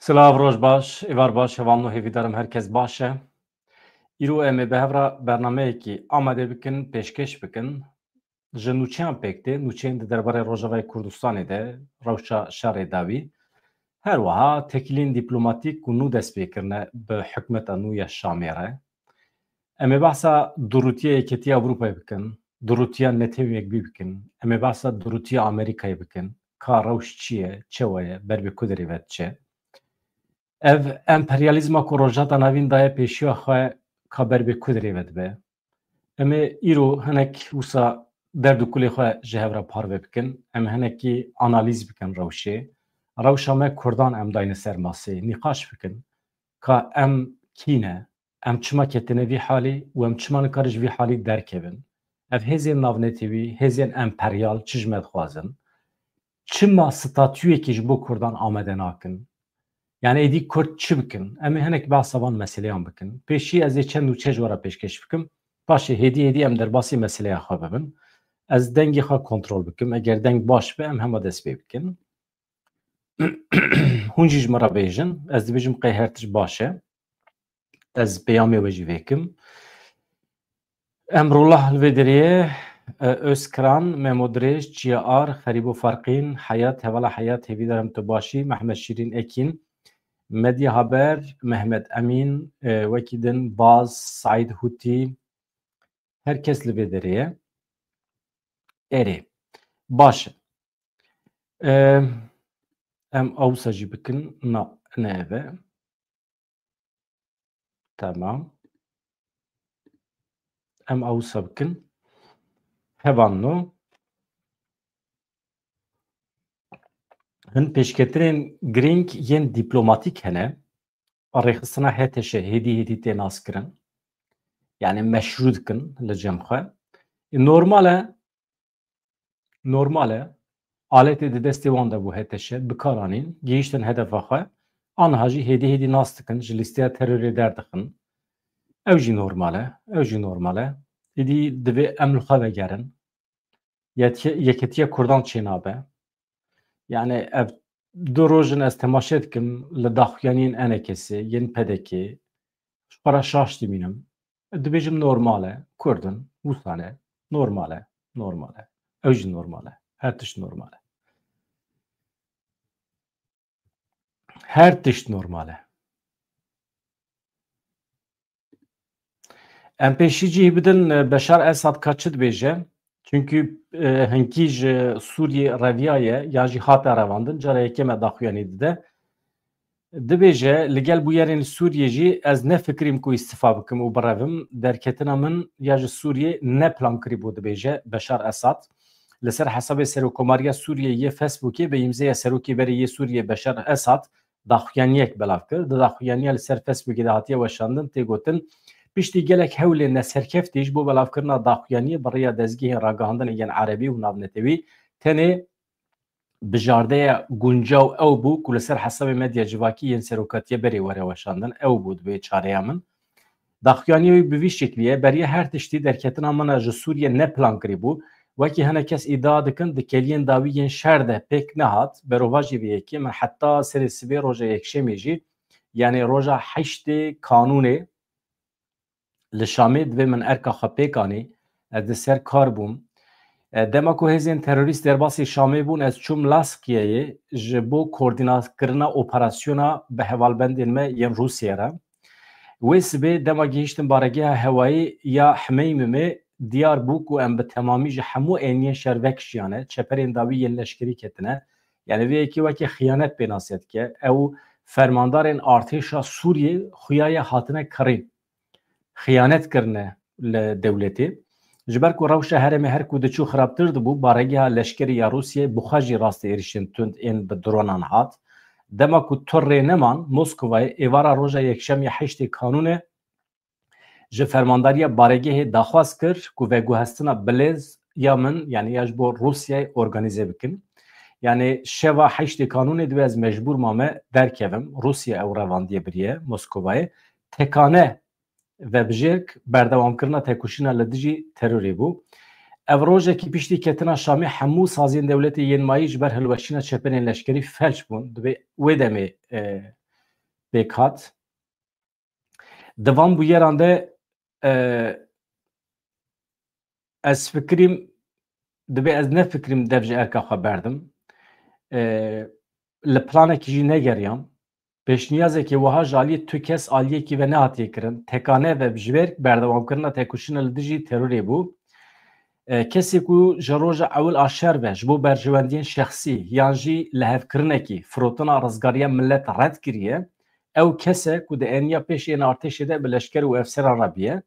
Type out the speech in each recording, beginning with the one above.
Silav roj baş, evar baş, hevamno hêvîdarim herkes baş e. Îro em ê bi hev re bernameyekî amade bikin, pêşkêş bikin. Ji nûçeyan pêk tê, nûçeyên di derbarê Rojavayê Kurdistanê de, rewşa şerê dawî. Her wiha tekilîn dîplomatîk û nû dest pê kirine bi hikûmeta nû ya Şamê re. Em ê behsa durûtiya Yekîtiya Ewropayê bikin, durûtiya NETOyê yekbî bikin. Em ê behsa durûtiya Amerîkayê bikin. Ka rewş çi ye, çawa ye, ber vê kudirê ve diçe. Ev emperyalizma ku rojata navîn daye pêşiya xwe ka ber vê kudirê ve dibe. Em ê îro hinek wisa derd û kulê xwe ji hev re parve bikin. Em hinekî analîz bikin rewşê. Rewşa me Kurdan em dayne ser masê. Nîqaş bikin ka em kî ne? Em çima ketine vî halî û em çima nikare ji vî halî derkevin. Ev hêzên navnetîvî, hêzên emperyal çi ji me dixwazin? Çima statûyekî ji bo Kurdan amade nakin? Yani êdî Kurd çi bikin? Em ê hinek behsa van meseleyan bikin. Pêşî ez ê çend û çê ji we re pêşkêş bikim. Paşê hêdî em derbasî meseleya xwe bibin. Ez dengê xwe kontrol bikim. Eger deng baş be em hema dest pê bikin. Hûn jî ji me re bêjin. Ez dibêjim qey her tişt baş e. Ez peyamê we jî vêkim. Emrullah li vê derê Özkiran, Memodrêj, Çiyar, Xerîbo Farqîn, Hayat, Hevala Hayat, hêvîdarim tu başî, Mehmed Şîrîn Ekîn, Medya Haber, Mehmet Emin, wekî din Baz, Saîd Hûtî, herkes li vê derê ye. Erê. Baş e. Em awsa jî bikin. Na, ne ev e. Tamam. Em awsa bikin. Hevanno. Hin pêşketirên girîng yên dîplomatîk hene. Rêxistina HTŞ hêdî tê naskirin. Yani meşru dikin li cem xwe. Normal e aletê di destê wan de bû HTŞ bikaranîn, gihîştin hedefa xwe, aniha jî hêdî nas dikin, ji lîsteya terorê derdixin. Ew jî normal e, Êdî divê em li xwe vegerin. Yekîtiya Kurdan çê nabe. Yani ev du rojin ez temaşe dikim li daxuyaniyên enekesê, yên pedekê, ji xwe re şaş dimînim. Dibêjim normal e, Kurdin, wisa ne, normal e. Ew jî normal e. Her tişt normal e. Her tişt normal e. Em pêşî cî bidin Beşar Esad ka çi dibêje? Çünkü hinkî ji Sûriyê reviyaye ya jî hate revandin, cara yekê me daxuyanî dide. Dibêje li gel bûyerên Sûriyê jî ez ne fikrîm ku îstîfa bikim û birevim, derketina min ya ji Sûriyê ne plan kirîbû dibêje Beşar Esad. Li ser hesabê Serokkomariya Sûriyê yê Facebookê bi îmzeya Serokê berê yê Sûriyê Beşar Esad daxuyaniyek belav kir. Di daxuyaniya li ser Facebookê de hatiye weşandin tê gotin piştî gelek hewlên neserkeftî ji bo belavkirina daxuyaniyê bi rêya dezgehên ragihandinê yên erebî û navnetewî tenê bijardeya guncaw ew bû ku li ser hesabê medya civakî yên seroketiye berê were weşandin ew bû dibê çareya min. Daxuyaniyê wî bi vî şeklî beriya her tiştî derketina min ji Sûriyê ne plan kirîbû. Wekî hinek kes îdia dikin di keliyên dawî yên şer de pêk nehat berova jî vê yekê min heta serê sibê roja yekşemê jî yani roja heştê kanûnê li Şamê divê min erka xwe pêkanî ez di ser kar bûm. Dema ku hêzên terorîst derbasî Şamê bûn ez çûm Laskiyeyê ji bo koordînakirina operasyona bi hevalbendên me yên Rûsyê re. Wê sibê dema gihîştin baregeha hewayî ya Hmeymimê diyar bû ku em bi temamî ji hemû êniyên şer vekişiyane çeperên dawî yên leşkerî ketine. Yani vê yekî wekî xiyanet pênasî dike. Ew fermandarên artêşa Sûriyê xuyaya hatine kirîn. Xiyanet kirine li dewletê. Ji ber ku rewşa herêmê her ku diçû xirabtir dibû baregeha leşkerî ya Rûsyê bi xwe jî rastî êrişên tund ên bi dronan hat. Dema ku torrê neman Moskowayê êvara roja yekşemê heştê kanûnê ji fermandariya baregehê daxwaz kir ku veguhestina bilêz ya min yani ya ji bo Rûsyayê organîze bikin. Yani şeva heştê kanûnê divê ez mecbûr mame derkevim. Rûsya ew revandiye biriye Moskowayê. Tekane ve bijêrk berdewamkirina têkoşîna li dijî terorê bû. Ev rojekî piştî ketina Şamê hemû saziyên dewletê yên mayî ji ber hilweşîna çepenên leşkerî felç bûn. Divê wê demê pêkhat. Devan bu yeran de ez fikrim dibe ez ne fikrim dev ji erka xwe berdim. Li planekî jî negeriyam. Pêşniyazekî wiha ji aliyê tu kes aliyekî ve nehatiye kirin. Tekane ve ji ber berdewamkirina têkoşîna li dijî terorê bû. Kesê ku ji roja ewil a şer ve ji bo berjewendiyên şexsî yan jî lihevkirinekî firotina rizgariya millet red kiriye, ew kese ku di eniya pêşên artêşê de bi leşker û efseran re biye.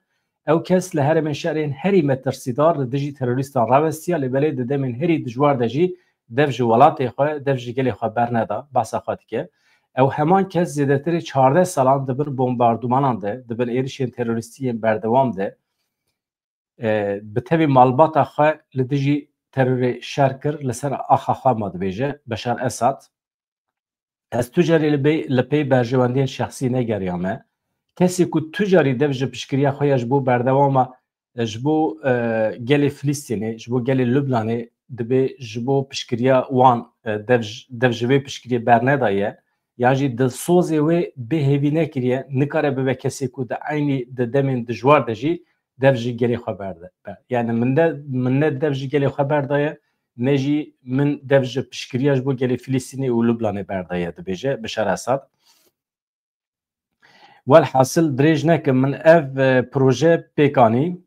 Ew kes li herêmên şerên herî metirsîdar li dijî terorîstan rawestiya lêbelê di demên herî dijwar de jî dev ji welatê xwe, dev ji gelê xwe berneda, behsa xwe dike. Ew heman kes zêdetirê 14 salan dibin bombardumanan de, dibin êrişên terorîstiyên berdewam de, bi tevî malbata xwe li dijî terorê şer kir li ser axa xwe ma dibêje Beşar Esad. Ez tu carî li pey berjewendiyên şexsî negeriyame. Kesê ku tu carî dev ji piştgiriya xwe ya ji bo berdewama ji bo gelê Filîstînê, ji bo gelê Lübnanê dibe ji bo piştgiriya wan dev ji vê piştgiriyê bernedaye, yan jî di sozê wê bêhêvî nekiriye, nikare bibe kesê ku di eynî di demên dijwar de jî dev jî gelê xwe berde. Yani min ne dev jî gelê xwe berdaye, ne jî min dev ji piştgiriya ji bo gelê Filîstînê û Lübnanê berdaye dibêje Beşar Esad. Welhasıl dirêj nekim min ev proje pêkanî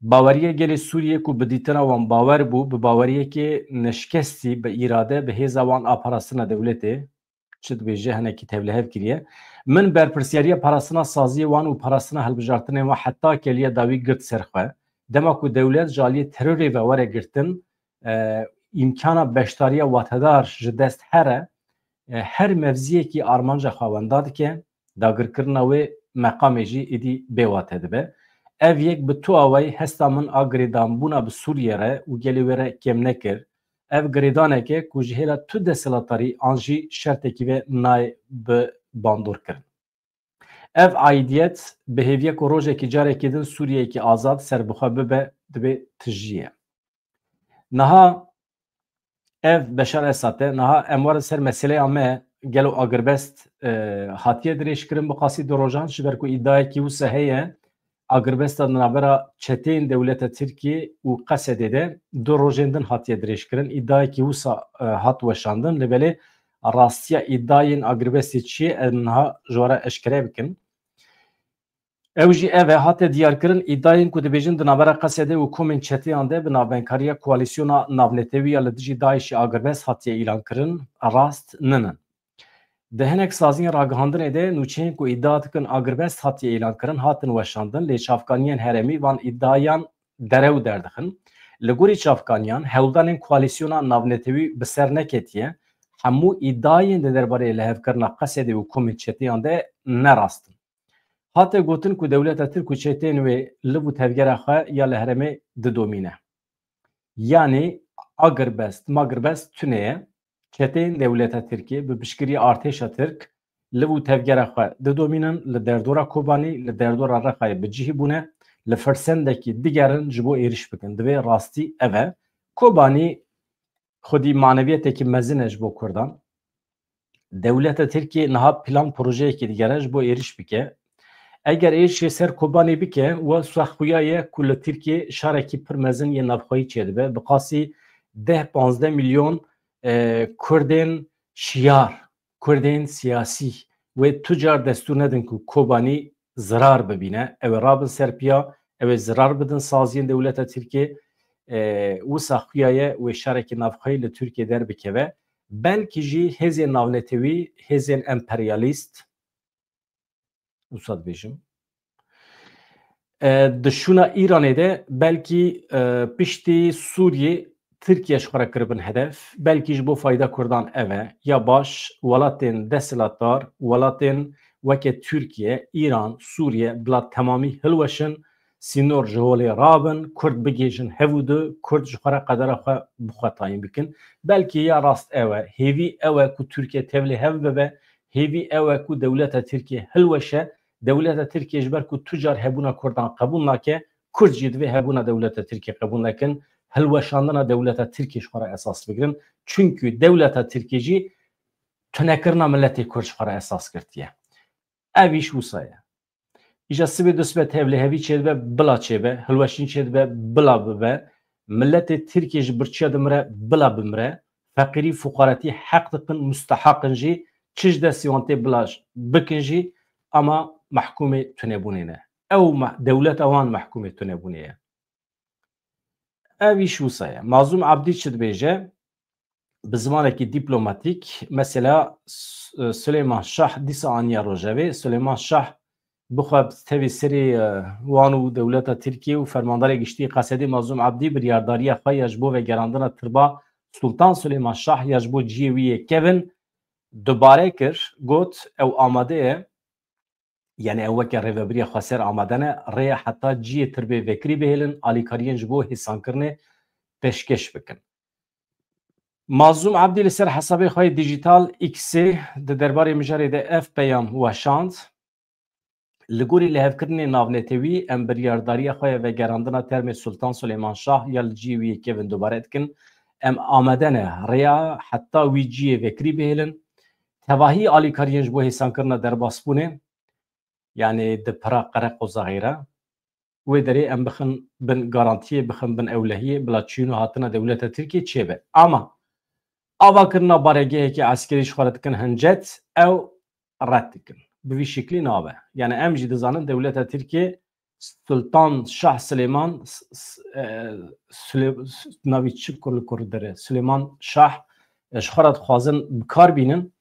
baweriya gelê Sûriyê ku bi dîtina wan bawer bû bi baweriyekê neşkestî bi îrade bi hêza wan a parastina dewletê çi dibêje hinekî tevlihev kiriye. Min berpirsyariya parastina saziyê wan û parastina hilbijartinê wan heta keliye dawî girt ser xwe. Dema ku dewlet ji aliyê terorê ve were girtin, îmkana beşdariya watedar ji dest here, her mevziyekî armanca xwewenda dike, dagirkirina wê meqamê jî êdî bêwate dibe. Ev yek bi tu awayî hesta min a girêdanbûna bi Sûriye re û gelê wê re kêm nekir. Ev girêdaneke ku ji hêla tu desthilatarî an jî şertekî ve nayê bi bandor kirin. Ev aidiyet bihêviye ku rojekî carekî din Sûriyeyekî azad serbixwe bibe dibe tijî ye. Niha ev Beşar Esad e, niha em warin ser meseleya me gelo agirbest hatiye dirêjkirin bi qasî di rojan ji ber ku îddiayekî wisa heye agirbesta di navbera çeteyên dewleta Tirkiye û Qesedê de du rojên din hatiye dirêjkirin. İddiayekî wisa hat weşandin li belê rastiya îddayên agirbestê çi ye em niha ji were eşkere bikin. Ew jî ev e hate diyarkirin îddayên ku dibêjin di navbera Qesedê û komên çeteyan de bi navbenkariya koalîsyona navneteviya li dijî Daişê agirbest hatiye îlan kirin rast ninin. Di hinek saziyên ragihandinê de nûçeyên ku îddia dikin agirbest hatiye îlan kirin hatin weşandin lê çavkaniyên herêmî van îddiayan derew derdixin. Li gorî çavkaniyan hewldanên koalîsyona navnetewî bi ser neketiye, hemû îddayên di derbarê lihevkirina Qesedê û komên çeteyan de nerastin. Hate gotin ku dewleta Tirk û çeteyên wê li bû tevgera xwe ya li herêmê didomîne. Yani agirbest, magirbest tune ye. Çeteyên dewleta Tirkiye bi piştgiriya artêşa Tirk li bû tevgera xwe didomînin, li derdora Kobanî, li derdora Rexayê bi cihî bûne, li firsendekî digerin ji bo êriş bikin. Divê rastî ev e. Kobanî xwedî maneviyetekî mezin e ji bo Kurdan. Dewleta Tirkiye niha plan projeyekî digere ji bo êriş bike. Eger êrişê ser Kobanî bike, we sexxuya ye ku li Tirkiye şarekî pir mezin yên navxweyî çêdibe. Bi qasî 10-15 milyon Kurdên şiyar, Kurdên siyasî wê tu car destûr nedin ku Kobanî zirar bibîne. Ew ê rabin ser piya, ew ê zirar bidin saziyên dewleta Tirkiye. Wisa xuya ye wê şarekî navxweyî li Tirkiye derbikeve. Belkî jî hêzên navnetewî, hêzên emperyalîst wisa dibêjim. Di şûna Îranê de belkî piştî Sûriyê Tirkiye ji xwe re kiribin hedef, belkî ji bo fayda Kurdan ev e, ya baş welatên desthilatdar, welatên weke Tirkiye, Îran, Sûriye bila temamî hilweşin, sînor ji holê rabin, Kurd bigêjin hevûdû, Kurd ji xwe re qedera xwe bixwe tayîn bikin. Belkî ya rast ew e, hêvî ew e ku Tirkiye tevlî hev bibe, hêvî ew e ku dewleta Tirkiye hilweşe, dewleta Tirkiye ji ber ku tu car hebûna Kurdan qebûl nake, Kurd jî divê hebûna dewleta Tirkiye qebûl nekin. Hilweşandina dewleta Tirkiye ji xwe re esas bigirin. Çünkü dewleta Tirkiye jî tunekirina milletê Kurd ji xwe re esas girtiye. Eviş wusaya. İja sibê dusbe tevlihevî çêdibe bila çêbe, hilweşîn çêdibe bila bibe, milletê Tirkiye ji birçiya dimire bila bimire, feqîrî fuqaretî heq dikin, müsteheqin jî çi ji destê wan tê bila bikin jî ama mehkûmê tunebûnê ne. Ew dewleta wan mehkûmê tunebûnê ye. Evîş wisa ye. Mazlûm Abdî çi dibêje? Bi zimanekî dîplomatîk, mesela Süleyman Şah dîsa aniya rojevê, Süleyman Şah bixwe tevî serê wan û dewleta Tirkiye û fermandarê giştî Qesedî Mazlûm Abdî biryardariya xwe ya ji bo vegerandina tirba Sultan Süleyman Şah ya ji bo ciyê wî yê kevin dubare kir, got ew amade ye, yani ew weke rêveberiya Xweser amade ne, rêya heta ciyê tirbê vekirî bihêlin, alîkariyên ji bo hêsankirinê pêşkeş bikin. Mazlûm Abdî li ser hesabê xwe Dijital X'ê di derbarê mijarê de ev peyam weşand. Li gorî lihevkirinê navnetewî em biryardariya xwe ya vegerandina termê Sultan Süleyman Şah ya li ciyê wî yê kevin dubare dikin. Em amade ne rêya heta wî ciyê vekirî bihêlin. Tevahî alîkariyên ji bo hêsankirina derbasbûnê, yani di pira qereq û zaxîre, wê derê em bixin bin garantiyê, bixin bin ewlehiyê bila çîn û hatina dewleta Tirkiye çêbe. Ama avakirina baregehekî eskerî ji xwe re dikin hincet, ew red dikin. Bi vî şeklî nabe. Yani em jî dizanin dewleta Tirkiye Sultan Şah Süleyman navî çi kur dere Süleyman Şah ji xwe re dixwazin bikar bînin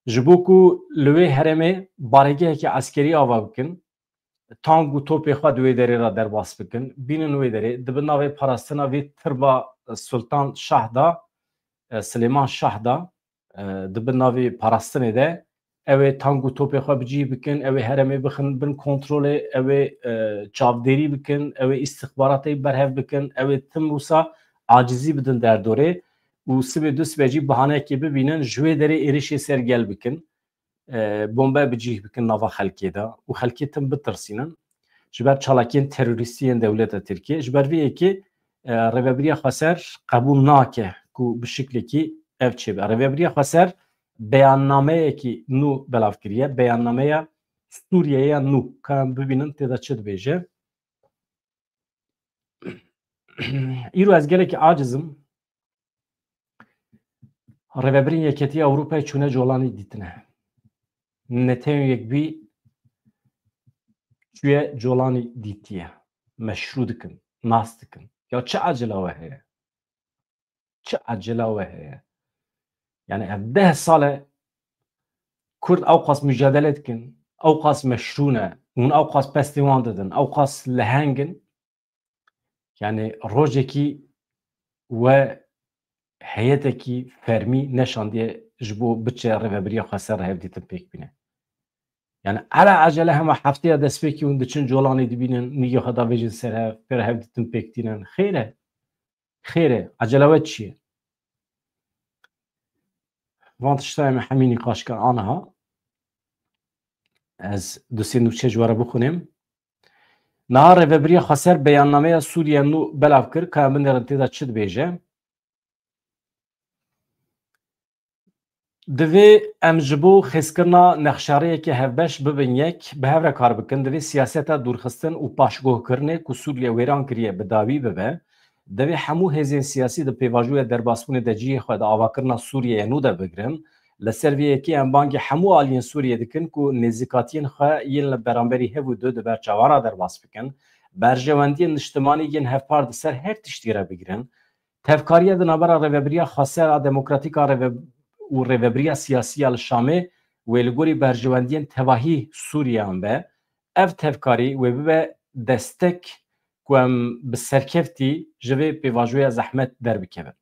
ji bo ku li wê herêmê baregehekî eskerî ava bikin, tank û topê xwe di wê derê re derbas bikin, bînin wê derê dibin navê parastina vê tirba Sultan Şah da Süleyman Şah da dibin navê parastinê de ew ê tank û topê xwe bicî bikin, ew ê herêmê bixin bin kontrolê, ew ê çavderî bikin, ew ê istixbaratê berhev bikin, ew ê tim wisa acizî bidin derdorê û sibê du sibê jî bihanekê bibînin ji wê derê êrişê sergel bikin, bombe bicîh bikin nava xelkê de û xelkê tim bitirsînin ji ber çalakiyên terorîstî yên dewleta Tirkiye. Ji ber vê yekê rêveberiya Xweser qebûl nake ku bi şeklekî ev çêbe. Rêveberiya Xweser beyannameyekî nû belav kiriye, beyannameya Sûriyeya nû. Em bibînin têda çi dibêje. Îro ez gelekî acizim rêveberên Yekîtiya Ewropayê çûne colanî dîtine. Netewên yekbî çûye colanî dîtiye. Meşrû dikin, nas dikin. Ya çi acela we heye? Çi acela we heye? Yani ev 10 sale Kurd ew qas mücadele dikin, ew qas meşrû ne, hûn ew qas pestê wan didin, ew qas lihengin. Yani rojekî we heyetekî fermî neşandiye ji bo biçe rêveberiya Xweser re hevdîtin pêk bîne. Yani ala acele hema hefteya destpêkî hûn diçin colanê dibînin, nîgê xwe davêjin ser hev, pêre hevdîtin pêk dînin. Xêr e. Xêr e. Acele we çi ye? Van tiştayê me hemî nîqaşkan aniha. Ez du sê nûçe ji we re bixwînim. Niha rêveberiya Xweser beyannameya Sûriye nû belav kir, ka em binêrin têda çi dibêje. Divê em ji bo xêzkirina nexşariyekî hevbeş bibin yek, bi hev re kar bikin, divê siyaseta dûrxistin û paşgohkirinê ku Sûriye wêran kiriye bi dawî bibe, divê hemû hêzên siyasî di pêvajoya derbasbûnê de ciyê xwe di avakirina Sûriyeyê nû de bigirin. Li ser vê yekê em bangê hemû aliyên Sûriye dikin ku nêzîkatiyên xwe yên li beramberî hev û du di ber çavana derbas bikin, berjewendiyên niştimanî yên hevpar di ser her tiştî re bigirin, tevkariya di navbera rêveberiya Xweser a demokratîk a û rêveberiya siyasî ya li Şamê wê li gorî berjewendiyên tevahî Sûriyeyan be, ev tevkarî wê bibe destek ku em bi serkeftî ji vê pêvajoya zehmet derbikevin.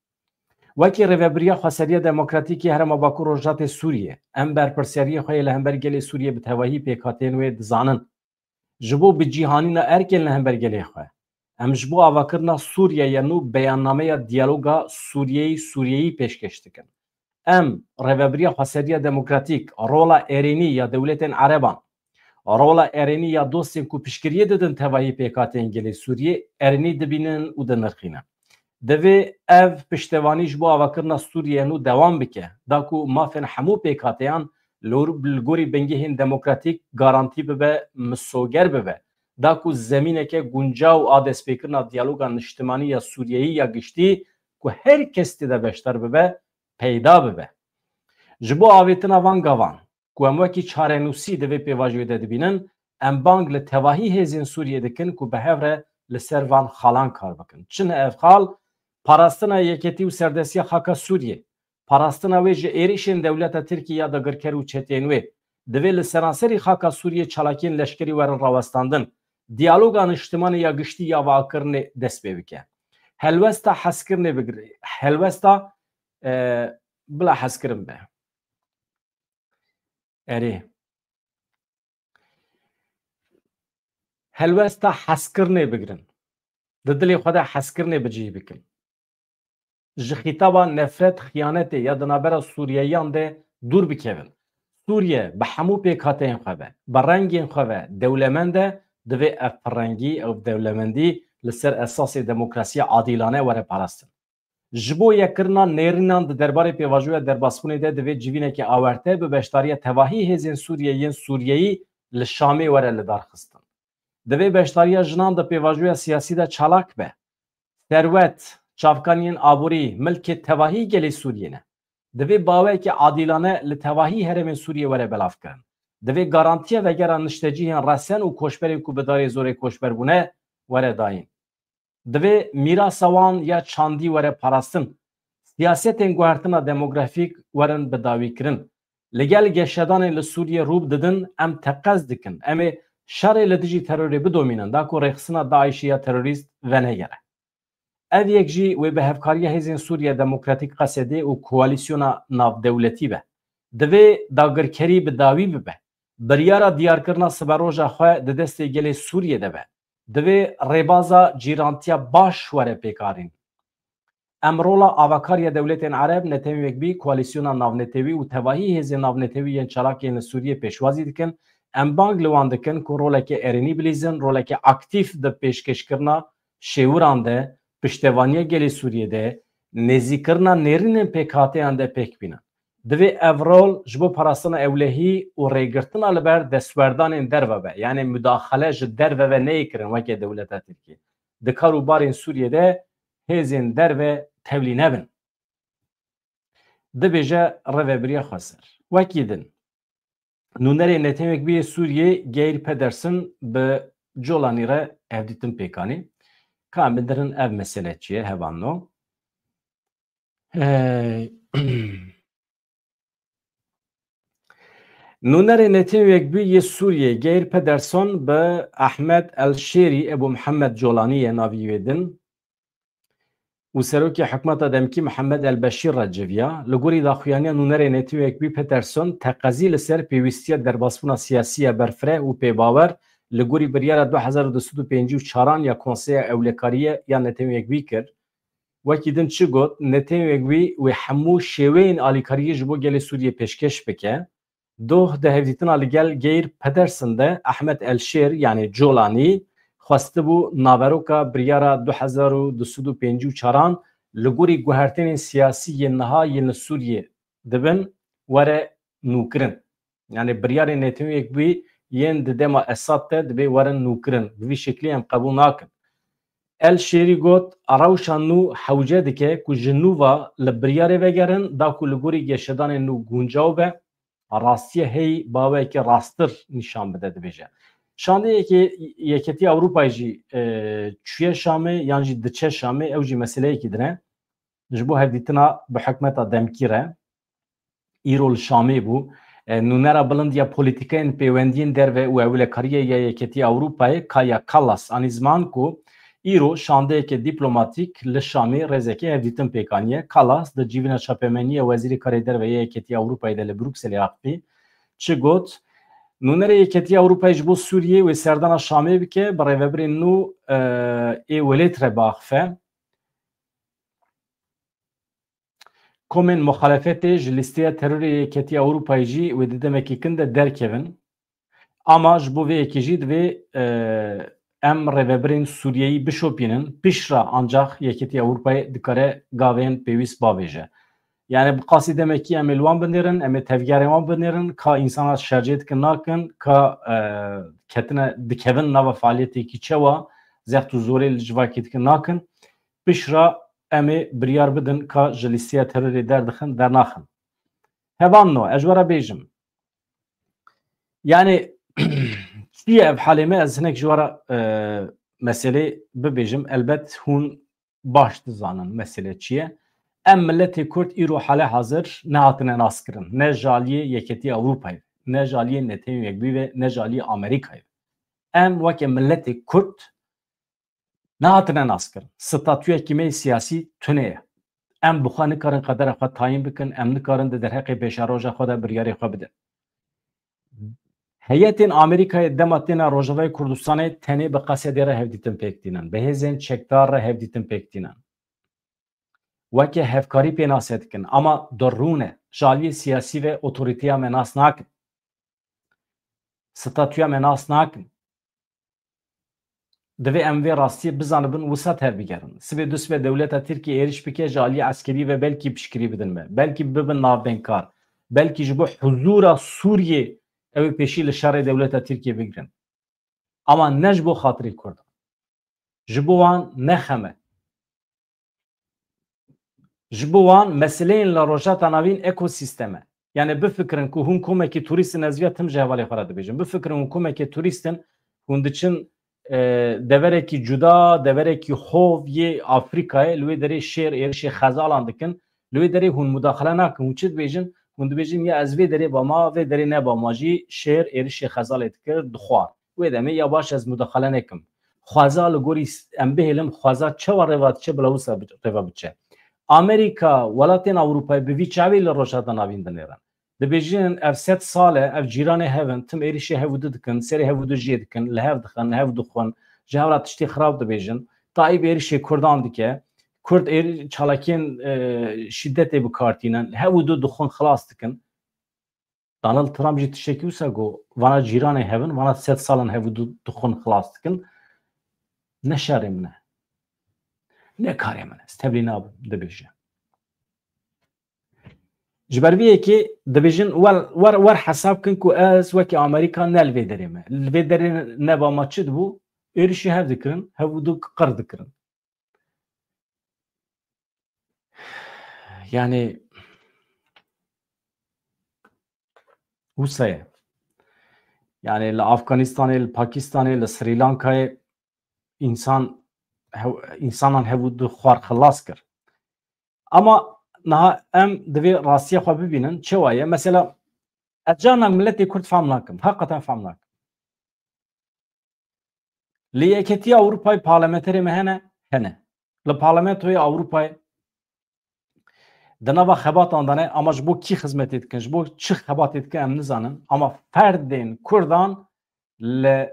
Wekî rêveberiya Xweseriya Demokratîkê Herêma Bakur Rojatê Sûriye, em berpirsyariyê xwe yê li hember gelê Sûriye bi tevahî pêkhateyên wê dizanin. Ji bo bi cîhanîna erkên li hember gelê xwe, em ji bo avakirina Sûriyeya nû beyannameya diyaloga Sûriyeyî pêşkeş dikin. Em rêveberiya Xweseriya Demokratîk, rola êrênî ya dewletên Ereban, rola êrênî ya dostên ku piştgiriyê didin tevahî pêkhateyên gelê Sûriyê êrênî dibînin û dinirxînin. Divê ev piştevanî ji bo avakirina Sûriye nû dewam bike, da ku mafên hemû pêkhateyan لگوری بنگهین دموکراتیک گارانتی ببه مسوگر ببه دا کو زمینه که گنجاو آدس پیکرنا دیالوگا نشتمانی یا سوریهی یا گشتی که هر کس تیده بشتر ببه پیدا ببه جبو آویتنا وان گوان که اموکی چارنوسی دوی پیواجوی ده دبینن ام بانگ لتواهی هزین سوریه دکن که به هفره لسر وان خالان کار بکن چن اف خال پاراستنا یکیتی و سردستی خاکا سوریه پاراستنا وی جه ایریشن دولت ترکیه دا گرکر و چتینوی دوی لسرانسری خاکا سوریه چلاکین لشکری ورن راوستاندن دیالوگا نشتمان یا گشتی یا واکرن دست ببکه هلوستا حسکرنه بگره هلوستا بلا حسکرن به اری هلوستا حسکرنه بگرن ددلی خدا حسکرنه بجی بکن ji xîtaba nefret xıyanetê ya di navbera Suriyeyyan de dûr bikevin. Suriye bi hemû pêkhateyên xwe ve bi rengên xwe ve dewlemend e divê ev pirrengî ew dewlemendî li ser esasê demokrasiya adîlane were parastin. Ji bo yekirina nêrînan di derbarê pêvajoya derbasbûnê de divê civînekî awerte bi beşdariya tevahî hêzên Sûriyeyên Sûriyeyî li Şamê were li darxistin. Divê beşdariya jinan di pêvajoya siyasî de çalak be. Serwet çavkaniyên aborî milkê tevahî gelê Sûriyê ne. Divê bawekî adîlane li tevahî herêmên Sûriyê were belav kirin. Divê garantiya vegera niştecihên resen û koçberê ku bi darê zorê koçber bûne were dayîn. Divê mîrasa wan ya çandî were parastin. Siyasetên guhertina demografîk werin bidawîkirin. Li gel geşedanên li Sûriyê rû didin em teqez dikin. Em ê şerê li dijî terorê bidomînin da ku rêxisina Daişî ya terorîst venegere. Ev yek jî wê bi hevkariya hêzên Sûriye Demokratîk Qesedê û koalîsyona navdewletî be. Divê dagirkerî bi dawî bibe. Biryara diyarkirina siberoja xwe di destê gelê Sûriyê de be. Divê rêbaza cîrantiya baş were pêkarîn. Em rola avakariya dewletên Ereb netewên wekbî koalîsyona navnetewî û tevahî hêzên navnetewî yên çalakên li Sûriyê pêşwazî dikin. Em bang li wan dikin ku rolekê erênî bilîzin, rolekê aktif di pêşkêşkirina şêwiran de piştevaniya gelê Sûriyê nêzîkirina nêrînên pêkhateyan de pêk bînin. Divê ev rol ji bo parastina ewlehî û rêgirtina li ber destwerdanên derve be. Yani müdaxele ji derve ve neyê kirin wekê dewleta Tirkiye. Di karûbarên Sûriyê hêzên derve tevlî nebin. Dibêje reveberiya xweser. Wekî din. Nûnerê netewên wekbiyê Sûriyê Geir Pedersen bi Colanî re ev dîtin pêkanî. Ka bidirin ev mesele çiye hevanno. Nûnerê netewên wekbiyê Sûriyê Geir Pedersen bi Ahmed El-Şêrî Ebu Muhammed Colanî navî wê din û serokê hikûmeta demkî Muhammed El-Beşîr re civiya. Li gorî daxuyaniya nûnerê netewên wekbî Pedersen teqezî li ser pêwîstiya derbasbûna siyasî berfireh û pêbawer li gorî biryara 2024 ya Konseya Ewlekariyê ya netewên wekbî kir. Wekî din çi got netewên wekbî wê hemû şêweyên alîkariyê ji bo gelê Sûriyê pêşkeş bike. Doh de hevdîtina li gel Geir Pedersen de Ahmed El-Şêr yani Colanî xwestibû naveroka biryara 2024 li gorî guhertinên siyasî yên niha yên li Sûriyê dibin were nûkirin. Yani biryarên netewên wekbî yên di dema Esad de dibê werin nûkirin. Bi vî şeklî em qebûl nakin. El-Şêrî got arewşa nû hewce dike ku ji nû va li biryarê vegerin da ku li gorî geşedanên nû guncaw be rastiye hey bawekî rastir nîşan bide dibêje. Şandeyekê Yekîtiya Ewropayê jî çûye Şamê yan jî diçe Şamê ew jî meseleyekî din e. Ji bo hevdîtina bi hikûmeta demkî re îro li Şamê bû. Nûnera bilind ya polîtikayên pêwendiyên derve û ewlekariyê ya Yekîtiya Ewropayê Kaja Kallas anî ziman ku îro şandeyekê dîplomatîk li Şamê rêzekê hevdîtin pêkaniye. Kallas di civîna çapemeniya Wezîrê Karê derve ya Yekîtiya Ewropayê de li Brukselê axivî çi got nûnerê Yekîtiya Ewropayê ji bo Sûriyê wê serdana Şamê bike bi rêveberên nû ê welêt re biaxife. Komên muxalefetê ji lîsteya terorê Yekîtiya Ewropayê jî wê di demekî kin de derkevin. Ama ji bo vê yekê jî divê em rêveberên Sûriyeyî bişopînin pişra ancak Yekîtiya Ewropayê dikare gavên pêwîst bavêje. Yani bu qasî demek ki em ê li wan binêrin, em ê tevgerên wan binêrin, ka insana şerciyê dikin nakin, ka ketine dikevin nava faaliyetêkî çawa, zext û zorê li civakê dikin nakin. Pişra em ê biryar bidin ka ji lîsteya terorê derdixin, dernaxin. Hevan ez were bêjim. Yani çi ye ev halê me ez hinek ji were meselê bibêjim. Elbet hûn baş dizanin mesele çi ye. Em milletê Kurd îro hale hazir nehatine naskirin. Ne jaliyê Yekîtiya Ewropayê, ne jaliyê Netewên Yekbûyî ve ne jaliyê Amerîkayê. Em weke milletê Kurd nehatine naskirin. Statûyekî me siyasî tune ye. Em bi xwe nikarin qedera xwe tayin bikin, em nikarin di derheqê pêşaroja xwe de biryarê xwe bidin. Heyetên Amerîkayê dema têna Rojavayê Kurdistanê tenê bi qesedê re hevdîtin pêk dînin. Bi hêzên çekdar re hevdîtin pêk dînin. Weke hevkarî pê nasê dikin ama di rûne jaliyê siyasî ve otorîteya me nas nakin. Statûya me nas nakin. Divê em vê rastiyê bizanibin wisa tevbigerin. Sibê du sibê dewleta Tirkiye êriş bike jaliyê eskerî ve belkî piştgirî bidin me. Belkî bibin navbênkar. Belkî ji bo huzûra Sûriyê ew ê pêşî li şerê dewleta Tirkiye bigirin. Ama ne ji bo xatirê Kurdan. Ji bo wan nexeme. Ji bo wan meseleyên li rojata navîn ekosîsteme. Yani bifikirin ku hûn komekî turîstin ez vê tim ji hevalê xwe re dibêjim. Bifikirin hûn komekî turîstin hûn diçin deverekî cuda, deverekî hov yê Afrikayê li wê derê şêr êrişê xezalan dikin. Li wê derê hûn mudaxele nakin. Hûn çi dibêjin? Hûn dibêjin ya ez vê derê bama, vê derê nebama jî şêr êrişê xezalê dikir dixwar. Wê demê ya baş ez mudaxele nekim. Xweza li gorî em bihêlim xweza çawa rêva diçe bila wisa rêva biçe. Amerika welatên Ewropayê bi vî çavê li rojata navîn dinêrin. Dibêjin ev 7 sal e ev cîranê hevin, tim êrişê hevûdû dikin, serê hevûdû jê dikin, li hev dixin, hev dixwin, ji hev re tiştê xirab dibêjin. Taîb êrişê Kurdan dike, Kurd çalakiyên şiddetê bikartînin, hevûdû dixwin xilas dikin. Donald Trump jî tiştekî wisa got, vana cîranê hevin, vana 7 salin hevûdû dixwin xilas dikin. Ne şerê min e. Ne karê min e. Ez teblî nabim dibêje. Ji ber vê yekê dibêjin wer hesab kin ku ez wekî Amerîka ne li vê derê me. Li vê derê nebama çi dibû? Êrişî hev dikirin, hevûdû qir dikirin. Yani wisa ye. Yani li Afganistanê, li Pakistanê, li Sri Lankayê insanan hevûdû xwar xilas kir. Ama niha em divê rastiya xwe bibînin çawa ye? Mesela ez canan milletê Kurd fehm nakim. Heqeten fehm nakim. Li Yekîtiya Ewropayê parlamenterê me hene? Hene. Li Parlamentoya Ewropayê di nava xebatan de ne ama ji bo kî xizmetê dikin, ji bo çi xebatê dikin em nizanin. Ama ferdên Kurdan li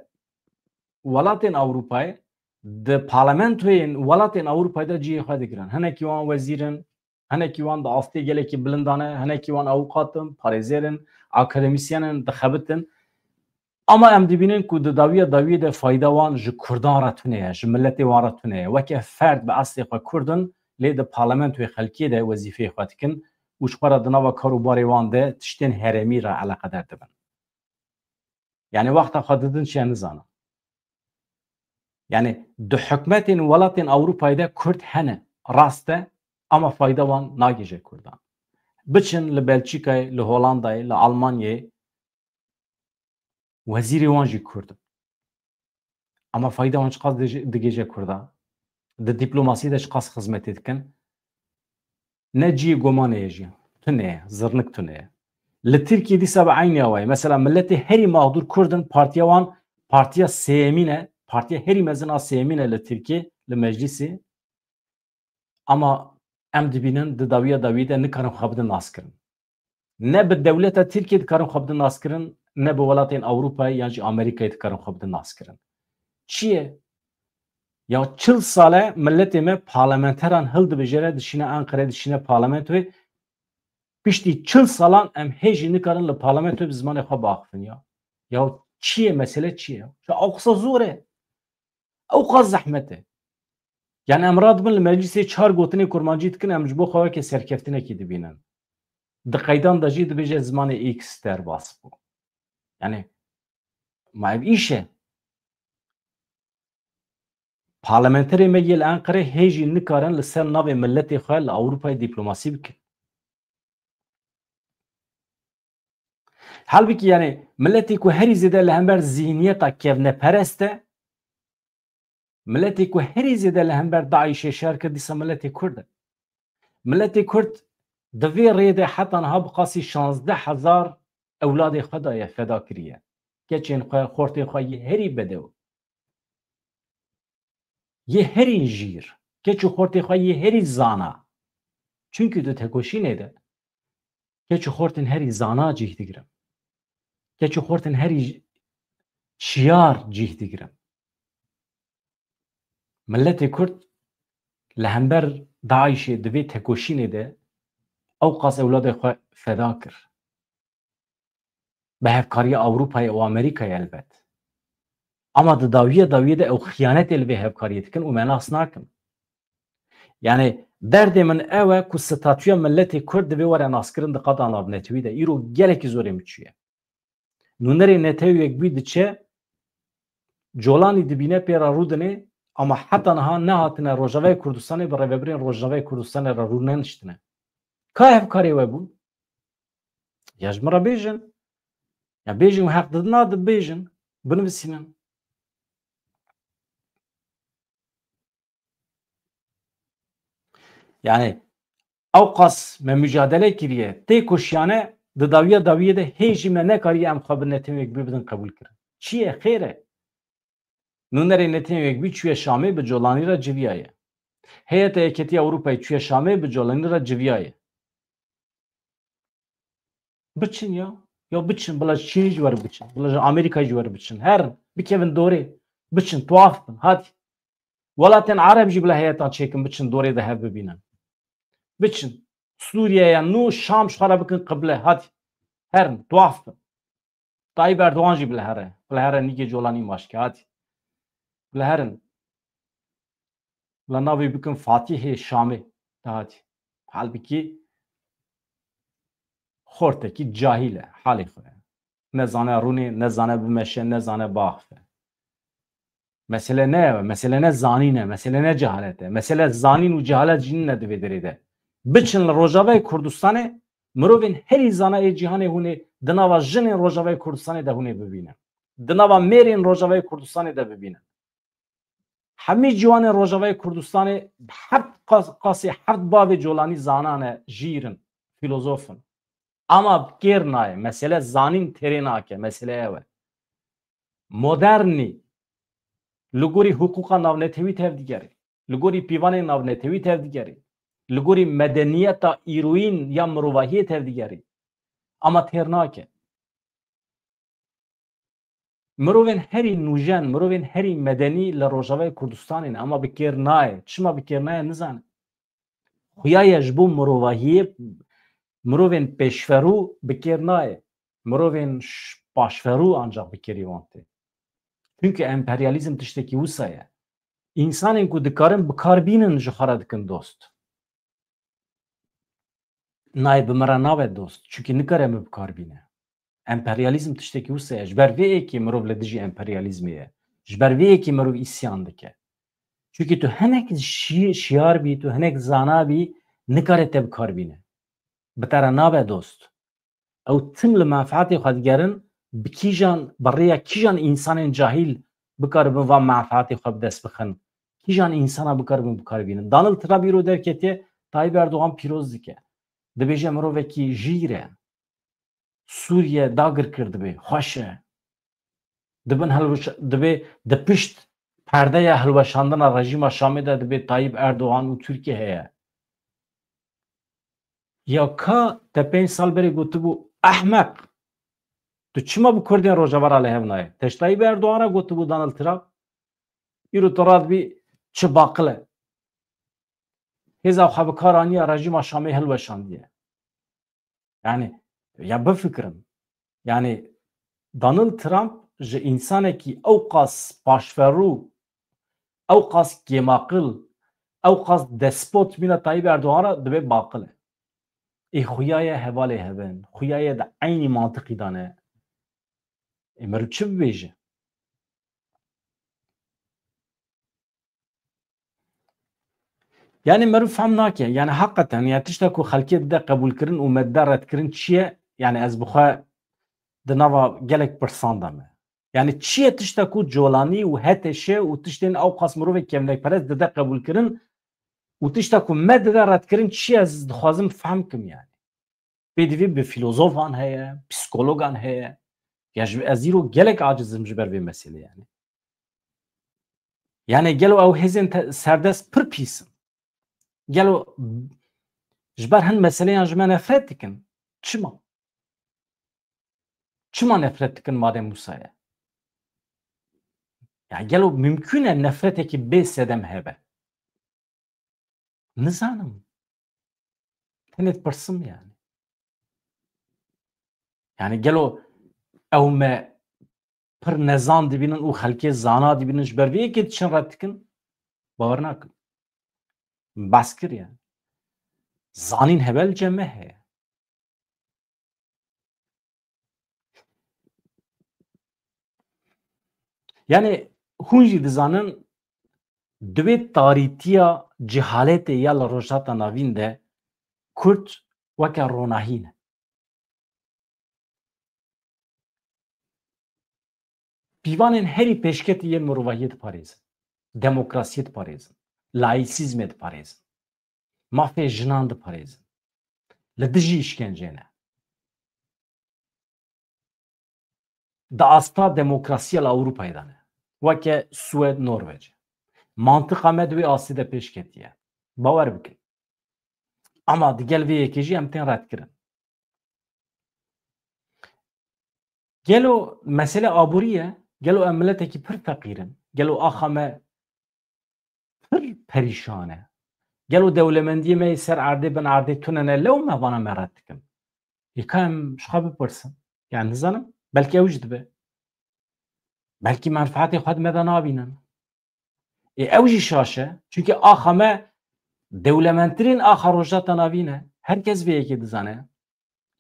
welatên Ewropayê di parlamentoyên welatên Ewropayê de ciyê xwe dikirin. Hinekî wan wezîrin, hinekî wan di astê gelekî bilind e, hinekî wan awqatin, parêzerin, akademisyenin dixebitin. Ama em dibînin ku di dawiya dawiyê de fayda wan ji Kurdan re tune ye, ji milletê wan re tune ye. Weke ferd bi eslê xwe Kurdin lê di parlamentoyê xelkiyê de wezîfeyê xwe dikin û ji xwe re di nava karûbarê wan de tiştên herêmî re eleqedar dibin. Yani wexta xwe didin çiye nizanin. Yani di hikûmetên welatên Ewropayê de Kurd hene, rast e ama fayda wan nagêje Kurdan. Biçin li Belçîkayê, li Holandayê, li Almanyayê wezîrê wan jî Kurd in. Ama fayda wan çi qas digêje Kurda? Di dîplomasî de çi qas xizmetê dikin? Ne ciyê gomanê ye jiyan. Tune ye, zirnik tune ye. Li Tirkiye dîsa bi aynî awa ye. Mesela milletê herî mağdur Kurd in, partiya wan partiya sêyemîn e. Partiya herî mezin a sêyemîn e li Tirkiye, li meclisê. Ama em dibînin di dawiya dawiyê de nikarin xwe bidin naskirin. Ne bi dewleta Tirkiye dikarin xwe bidin naskirin, ne bi welatên Ewropayê yan jî Amerîkayê dikarin xwe bidin naskirin. Çi ye? Ya 40 sale milletê me parlamenteran hil dibêjere dişîne Enqereyê, dişîne parlamentoyê. Piştî 40 salan em hêjî nikarin li parlamentoyê bi zimanê xwe biaxivin ya. Ya çi ye? Mesele çi ye? Ew qisa zor e. Ew qas zehmet e. Yani em radibin li meclisê çar gotinê kurmancî dikin, em ji bo xwe wekî serkeftinekî dibînin. di qeydan da jî dibêje zimanê X derbas bû. Yani ma ev îş e. Parlamenterê me yê li Enqerê hêjî nikarin li ser navê milletê xwe li Ewropayê dîplomasî bikin. Halbuki yani milletê ku herî zêde li hember zihniyeta kevneperest e, milletê ku herî zêde li hember Daişê şer kir dîsa milletê Kurd e. Milletê Kurd di vê rê de heta niha bi qasî 16,000 ewladê xwe daye feda kiriye. Keçên xwe, xortên xwe yê herî bedew. Yê herî jîr. Keç û xortê xwe yê herî zana. Çünkü di tekoşînê de keç û xortên herî zana cih digirin. Keç û xortên herî şiyar cih digirin. Milletê Kurd li hember Daişê di vê tekoşînê de ew qas ewladê xwe feda kir. Bi hevkariya Ewropayê û Amerîkayê elbet. Ama di dawiyê de ew xıyanetê li vê hevkariyê dikin û me nas nakin. Yani derdê min ew e ku statûya milletê Kurd divê were naskirin di qada navnetewî de îro gelekî zorê miçûye. Nûnerê netewiyek bî diçe colanî dibîne pêra Rûdinê ama heta niha nehatine Rojavayê Kurdistanê bi rêveberên Rojavayê Kurdistanê re rû neniştine. Ka hevkarê we bû? Ya ji min re bêjin. Ya bêjin û heq didin na dibêjin. Binivîsînin. Yani ew qas me mücadele kiriye tê koşiyane di dawiyê de hêjî me nekariye em xwe bi netewiyek bî bidin qebûl kirin. Çi ye xêr e? Nûnerê netewiyek bî çûye Şamê bi colanî re civiyaye. Heyeta Yekîtiya Ewropayê çûye Şamê bi colanî re civiyaye. Biçin ya biçin bila ji Çînî jî were biçin. Bila ji Amerîkayê jî were biçin. Her bikevin dorê. Biçin tuhaf bin. Hadi. Welatên Arab jî bila heyetan çêkin biçin dorê de hev bibînin. Biçin. Sûriyeya nû Şam ji xwe re bikin qible. Hadi. Herin tuhaf bin. Tayyip Erdoğan jî bila here. Bila here nîgê colanî maşke. Hadi. Bila herin. Bila navê bikin Fatihê Şamê. Hadi. Halbuki xortekî cahîl e halê xwe. Ne zane rûnê, ne zane bimeşe, ne zane baxfe. Mesele ne ye? Mesele ne zanîn e, mesele ne cehalet e. Mesele zanîn û cehalet jî ne divê derê de. Biçin li Rojavayê Kurdistanê mirovên herî zana ê cîhanê hûnê di nava jinên Rojavayê Kurdistanê de hûnê bibînin. Di nava mêrên Rojavayê Kurdistanê de bibînin. Hemî ciwanên Rojavayê Kurdistanê heft qasî heft bavê colanî zanan e, jîr in, filozofin. Ama kêr naye. Mesele zanîn terê nake. Mesele ew e. Modernî li gorî hukûqa navnetewî tevdigerê, li gorî pîvanên navnetewî tevdigerê, li gorî medeniyeta îroîn ya mirovahiyê tevdigerê. Ama têr nake. Mirovên herî nûjen, mirovên herî medenî li Rojavayê Kurdistanê ne ama bi kêr naye. Çima bi kêr naye nizane. Xuya ji bo mirovahiyê mirovên pêşverû bi kêr naye. Mirovên paşverû ancak bi kêrî wan tê. Çünkü emperyalizm tiştekî wisa ye. İnsanên ku dikarin bikarbînin ji xwe re dikin dost. Nayê bi me re nabe dost. Çünkü nikare me bikarbîne. Emperyalizm tiştekî wisa ye. Ji ber vê yekê mirov li dijî emperyalizmê ye. Ji ber vê yekê mirov îsyan dike. Çünkü tu hinek şiyar bî, tu hinek zana bî, nikare te bikarbîne. Bi te re nabe dost. Ew tim li menfaetê xwe digerin bi kîjan bi rêya kîjan însanên cahîl bikaribin van menfaetê xwe bi dest bixin. Kîjan însana bikaribin bikarbînin. Donald Trump îro derketiye Tayyip Erdoğan pîroz dike. Dibêje mirovekî jîr e. Sûriye dagir kir dibe. Xweş e. Dibin dibê di pişt perdeya hilweşandina rejîma Şamê de dibe Tayyip Erdoğan û Tirkiye heye. Ya ka te 5 sal berê gotibû ehmek. Tu çima bi Kurdên Rojavara li hev nayê? Teş Tayyip Erdoğan re gotibû Donald Trump. îro tu radibî çi baqil e. Hêza xwe bi kar aniye rejîma Şamê hilweşandiye. Yani ya bifikirin. Yani Donald Trump ji însanekî ew qas paşverû, ew qas kêmaqil, ew qas despot bîne Tayyip Erdoğan re dibe baqil e. خویای حواله هبن خویای د عین منطقی دانه امرو چه ببیجه yani مرو فهم ناکه yani حقیقتا yani tişta ku xelkê de qebul kirin û me de red kirin çi ye yani ez bixwe di nava gelek pirsan de me yani çi ye tişta ku colanî û hetêşe û tiştên ew qas mirovê kevnekperest dide qebul kirin û tişta ku me dide red kirin çi ye ez dixwazim fehm kim yani pêdivî bi filozofan heye psikologan heye ya ez îro gelek acizim ji ber vê meselê yani yani gelo ew hêzên serdest pir pîs in gelo ji ber hin meseleyan ji me nefret dikin çima nefret dikin madem Musa'ya ya gelo mümkün e nefretekî bê sedem hebe nizanim tenê pirsim yani gelo ew me pir nezan dibînin û xelkê zana dibînin ji ber vê yekê diçin red dikin bawer nakim bes kir yani zanîn hebe li cem me heye yani hûn jî dizanin divê tarîtiya cehaletê ya li rojhata navîn de Kurd weke ronahî ne pîvanên herî pêşketî yên mirovahiyê diparêzin demokrasiyê diparêzin laîsîzmê diparêzin mafê jinan diparêzin li dijî îşkencê ne di asta demokrasiya li Ewropayê de ne weke Swêd Norwêc mantıqa me di wê asî de pêşketiye bawer bikin ama di gel vê yekê jî em tên redkirin gelo mesele aborî ye gelo em miletekî pir feqîrin gelo axa me pir perîşan e gelo dewlemendiyê me yê ser erdê bin erdê tunene lew me vana me red dikin hêka em ji xwe bipirsin yani nizanim belkî ew jî dibe belkî menfaetê xwe di me de nabînin ew jî şaş e çünkü axa me dewlementtirîn axa rojhata navî ne herkes vê yekê dizane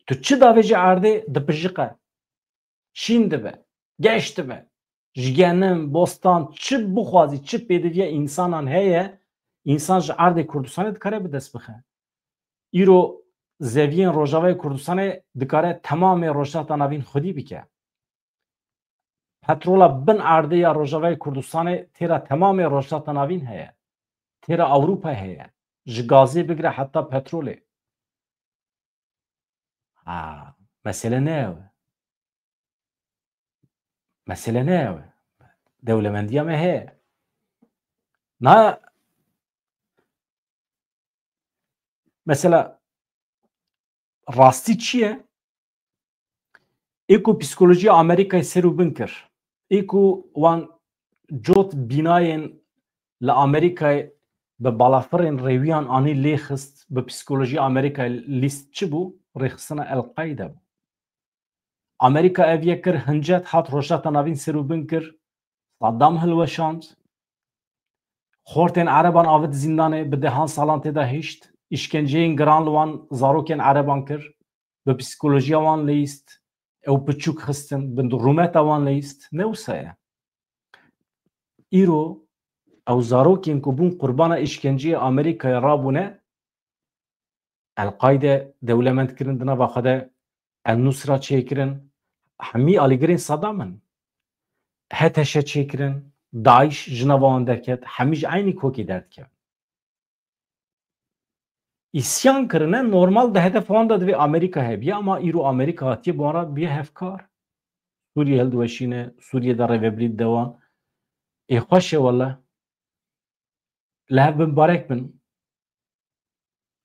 tu çi davê ji erdê dipijiqe şîn dibe geş dibe ji genim bostan çi bixwazî çi pêdiviya însanan heye însan ji erdê Kurdistanê dikare bi dest bixe îro zeviyên Rojavayê Kurdistanê dikare temamê rojhata navîn xwedî bike petrola bin erdê ya Rojavayê Kurdistanê têra temamê rojhata navîn heye têra Ewropa heye ji gazê bigire heta petrolê mesele ne ew e mesele ne ew e dewlemendiya me heye na mesela rastî çi ye êku psikolojiya Amerîkayê ser û bin kir êku wan cot bînayên li Amerîkayê bi balafirên rêwiyan anî lê xist bi psikolojiya Amerîkayê lîst çi bû rêxistina El-Qaîde bû Amerîka ev yek kir hincet hat rojhata navîn ser û bin kir Saddam hilweşand xortên Ereban avêt zîndanê bi dehan salan têda hişt îşkenceyên giran li wan zarokên Ereban kir bi psikolojiya wan lîst ew piçûk xistin bi rûmeta wan lîst ne wisa ye îro ew zarokên ku bûn qurbana îşkenceyê Amerîkayê rabûne El-Qaîde dewlemendkirin di nava xwe de El-Nusra çêkirin hemî alîgirên Saddam in HTŞ çêkirin Daeş ji nava wan derket hemî ji aynî kokê derdikevin îsyan kirine normal di hedef wan de divê Amerîka hebiye ama îro Amerîka hatiye bi wan re biye hevkar Sûriye hildiweşîne Sûriyê de rêvebilî de wan xweş e wele li hev bin barek bin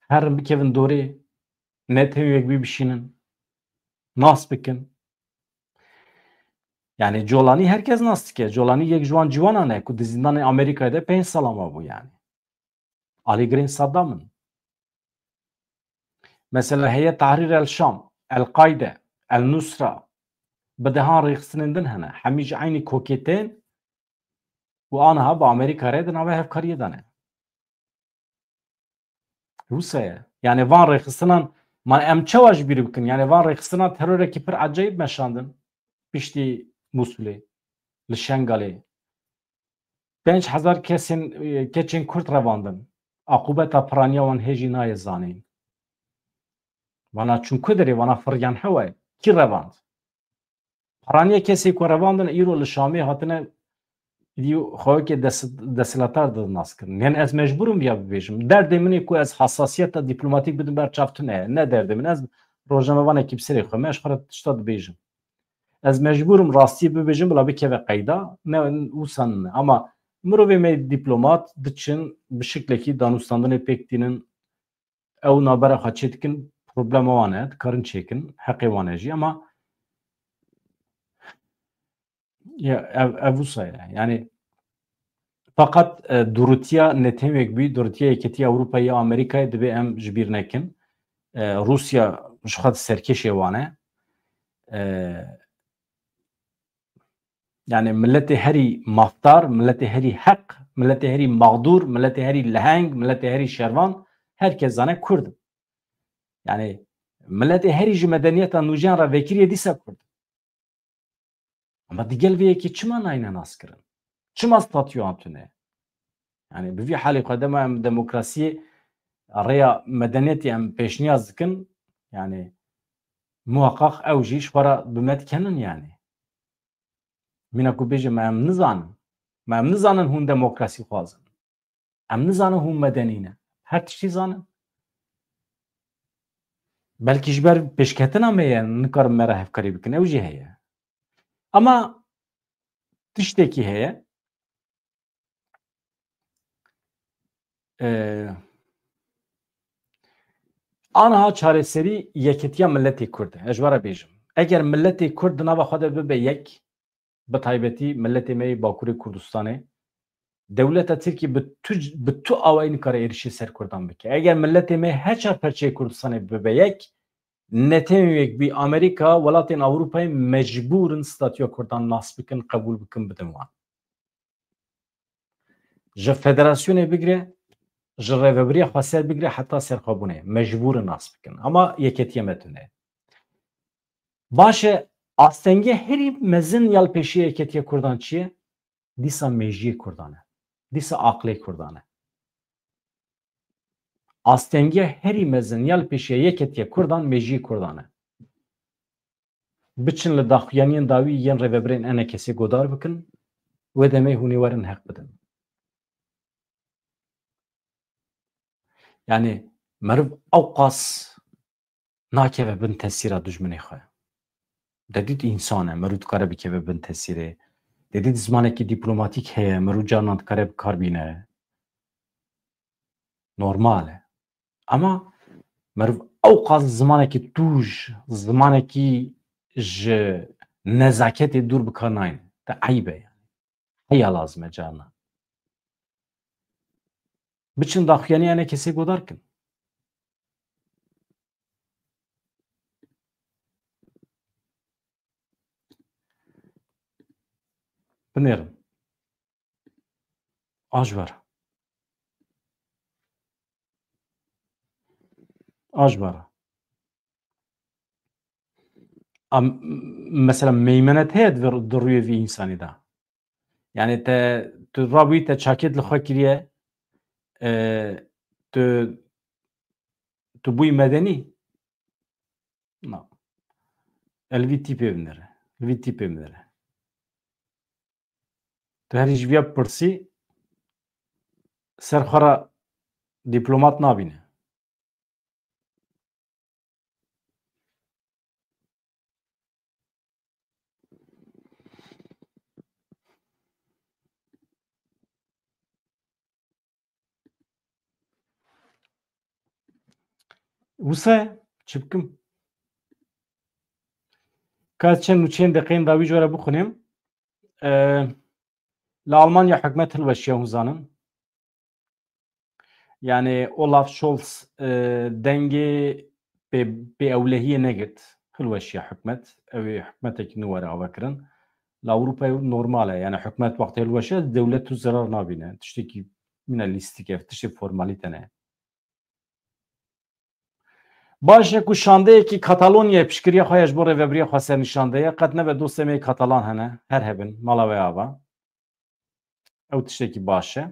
herin bikevin dorê netewek bî bişînin nas bikin yani Colanî herkes nas dike Colanî yek ji wan ciwanan e ku di zîndanê Amerîkayê de 5 sala mabû yani alîgirên Saddam in mesela heye Tahrir el Şam El-Qaîde El-Nusra bi dehan rêxistinên din hene hemî ji aynî kokê tên û aniha bi Amerîka re di nava hevkariyê de ne wisa ye yani van rêxistinan Man em çawaş bir bikin yani van rexistina terörekî pir acayip meşandin piştî Musulê li Şengalê 5,000 kesên keçên Kurd revandin. Aqubeta piraniya wan hêjî nayê zanîn. Wana çûn ku derê wana firyan hewe kî revand? Piraniya kesê ku revandin îro li Şamê hatine xwekê desilatar didin naskirin. Yani ez mecburum ya bibêjim. Derdê min ê ku ez hassasiyeta dîplomatîk bidim ber çav tune. Ne derdê min ez rojnamevanekî bi serê xwe me ji xwe tişta dibêjim. Ez mecburum rastiyê bibêjim bila bikeve qeyda ne wisa ne ama mirovê me dîplomat diçin bi şiklekî danûstandinê pêk dînin ew navbera xwe çê dikin problema wan e dikarin çêkin heqê wan e jî ama ev wisa ye yani fakat durutiya netewek bî durutiya Yekîtiya Ewropayê ya Amerîkayê divê em ji bîr nekin. Rusya ji xwe serkêşê wan e. Yani milletê herî mafdar, milletê herî heq, milletê herî mağdur, milletê herî leheng, milletê herî şervan herkes zane Kurd. Yani milletê herî ji medeniyeta nûjiyan re vekiriye dîsa Kurd. Ama digel vê yekî çima nayîne naskirin? Çima statûyan tune? Yani bi vî halê xwe dema em demokrasiyê rêya medeniyetê em pêşniyaz dikin yani muhakkak ew jî ji xwe re bi me dikenin yani. Mîna ku bêjim me em nizanin. Me em nizanin hûn demokrasî xwazin. Em nizanin hûn medenî ne. Her tiştî zanin. Belkî ji ber pêşketina me ye nikarin me re hevkarî bikin ew jî heye. Ama tiştekî heye aniha çareserî yekîtiya milletê Kurd e. Ez ji we re bêjim. Eger milletê Kurd di nava xwe de bibe yek bi taybetî milletê me yê Bakurê Kurdistanê dewleta Tirkî bi tu awayî nikare êrişî ser Kurdan bike. Eger milletê me heçar perçeyê Kurdistanê bibe yek netewek bî Amerîka welatên Ewropayê mecbûr in statûya Kurdan nas bikin qebûl bikin bidin wan. Ji federasyonê bigire ji rêveberiya xwe ser bigire heta serxwebûnê mecbûr in nas bikin ama yekîtiya me tune. Baş e astengê herî mezin ya li pêşiya yekîtiya Kurdan çi ye? Dîsa mejiyê Kurdan e. Dîsa aqlê Kurdan e. Astengiya herî mezin ya li pêşiya yekîtiya Kurdan mejiyê Kurdan e. Biçin li daxuyaniyên dawî yên rêveberên enekesê godar bikin wê demê hûn ê werin heq bidin. Yani meriv ew qas nakeve bin tesîra dijminê xwe. Dedît însan e, meriv dikare bikeve bin tesîrê. Dedît zimanekî dîplomatîk heye, meriv carnan dikare bikar bîne. Normal e. Ama meriv ew qas zimanekî tûj, zimanekî ji nezaketê dûr bikar nayîne. Te eyb e yani. Heya lazim e carnan. Biçin daxuyanî enekesê godar kin. Binêrin. A ji were. A ji were. Mesela meymenet heye di rûyê vî însanî de. Yani te tu rabûyî te çakêt li xwe kiriye tu bûyî medenî? Na. Li vî tîpê binêre. Li vî tîpê binêre. Tu herî ji vîya pirsî ser xwe re dîplomat nabîne. Wisa ye çi bikim? Ka ez çend û çend deqeyên dawî ji we re bixwînim. Li Almanya hikûmet hilweşiya hûn zanin. Yani Olaf Scholz dengê pêewlehiyê negirt hilweşiya hikûmet. Ew ê hikûmetekî nû were avekirin. Li Ewropayê normal e. Yani hikûmet wextê hilweşe dewlet û zirar nabîne. Tiştekî mîne lîstik e, tiştê formalîte ne. باشه ku şandeyekî Katalonya'ya pişkiriya xwe ji bo rêveberiya xwe sernîşandeye qet nebe dostê me Katalan hene her hebin mala we ava ew tiştekî baş e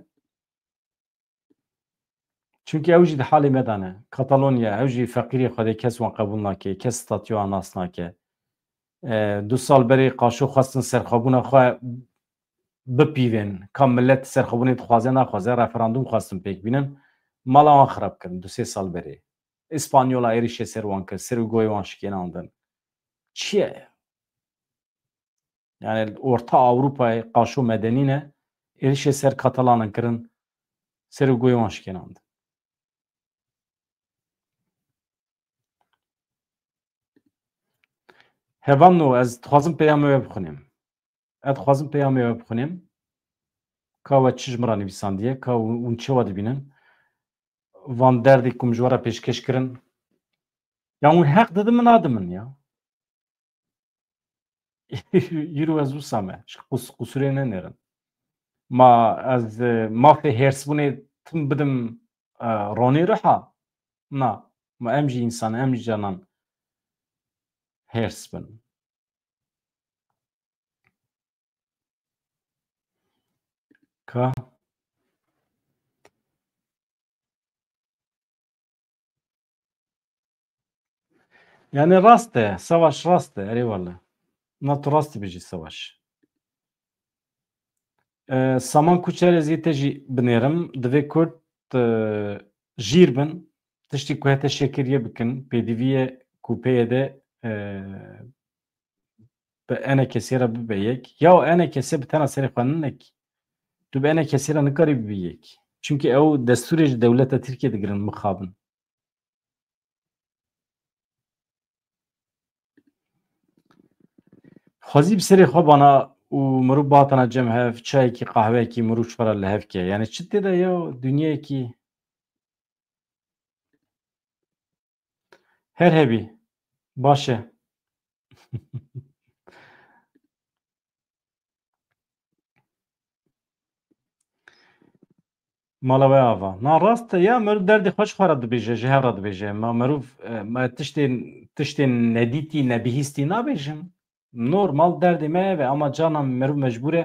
çünkü ew jî di halê me de ne Katalonya ew jî feqîrê xwe dê kes wan qebûl nake kes statûya wan nas nake du sal berê qaşo xwestin serxwebûna xwe bipîvên ka millet serxwebûnê dixwaze naxwaze referandûm xwestin pêk bînin mala wan xirab kirin du sê sal berê İspanyola êrişê ser wan kir Sêrgoyê wan şikênandin çi ye yani Orta Avrupayê qaşo medenî ne êrişê ser Katalanan kirin Sêrgoyê wan şikênandin Hevanno ez dixwazim peyama wê bixwînim ez dixwazim peyama wê bixwînim ka we çi ji min re nivîsandiye ka hûn çawa dibînin van derdê ku min ji we re pêşkêş kirin ya hûn heq didin min nadimin ya îro ez wisa me ji qusûrê nenêrin ma ez mafê hêrsbûnê tim bidim ronê riha na ma em jî însan em jî canan hêrs bin ka yani rast e savaş rast e eyvallah na tu rast dibêjî savaş Saman Kuçerê zî te jî binêrim divê Kurd jîr bin tiştî ku hete şêkiriye bikin pêdiviyê ku peyê de bi ene kesê re bibe yek ya ene kesê bi tena serê xwe ninekî tu bi ene kesê re nikarî bibî yek çünkü ew destûrê ji dewleta Tirkiye digirin mixabin xwezî bi serê xwe bana û mirov batana cem hev çayekî qehweyekî mirov ji xwe re li hev ke yani çi tê de ya dunyayekî her hebî baş e mala we ava na rast e ya mirov derdê xwe ji xwe re dibêje ji hev re dibêje ma mirov me tiştên nedîtî nebihîstî nabêjim normal derdê me ev e ama cana mirov mecbûr e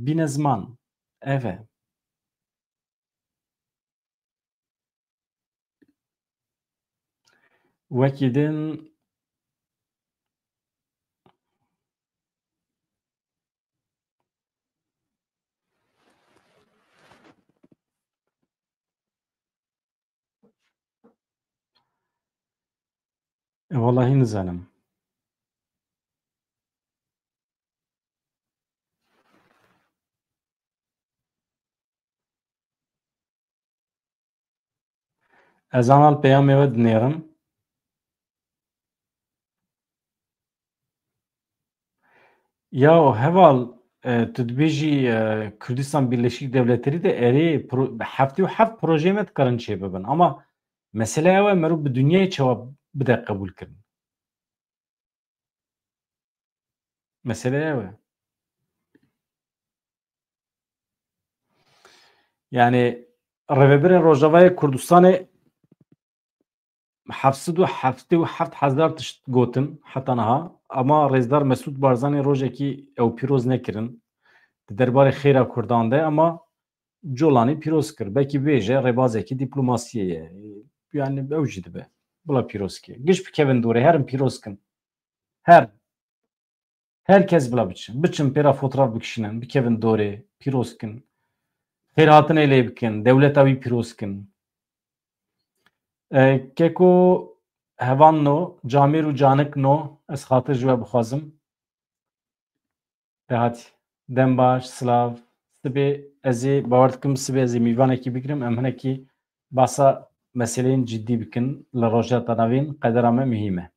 bîne ziman ev e wekî din walahi nizanim ez anal peyamê we dinêrim ya heval tu dibêjî Kurdistan Birleşik Devletleri de erê heftê û heft projeyê me dikarin çê bibin ama mesele ew e mirov bi dunyayê çawa bide qebûl kirin mesele ew e yani rêveberên Rojavayê Kurdistanê hefsed û heftê û heft hezar tişt gotin heta niha ama Rêzdar Mesûd Barzanî rojekî ew pîroz nekirin di derbarê xêra Kurdan de ama colanî pîroz kir belkî bêje rêbazekî dîplomasiyê ye yani ew jî dibe bila pîrozkê giş bikevin dorê herin pîroz kin herkes bila biçin pêra fotoğraf bikişînin bikevin dorê pîroz kin xêrhatinê lê bikin dewleta wî pîroz kin keko hevan no camêr û canik no ez xatir ji we bixwazim hatî dem baş silav sibê ez ê bawer dikim sibê ez ê mîvanekî bigirim em hinekî basa meseleyên ciddî bikin li rojata navên qedera me muhîm e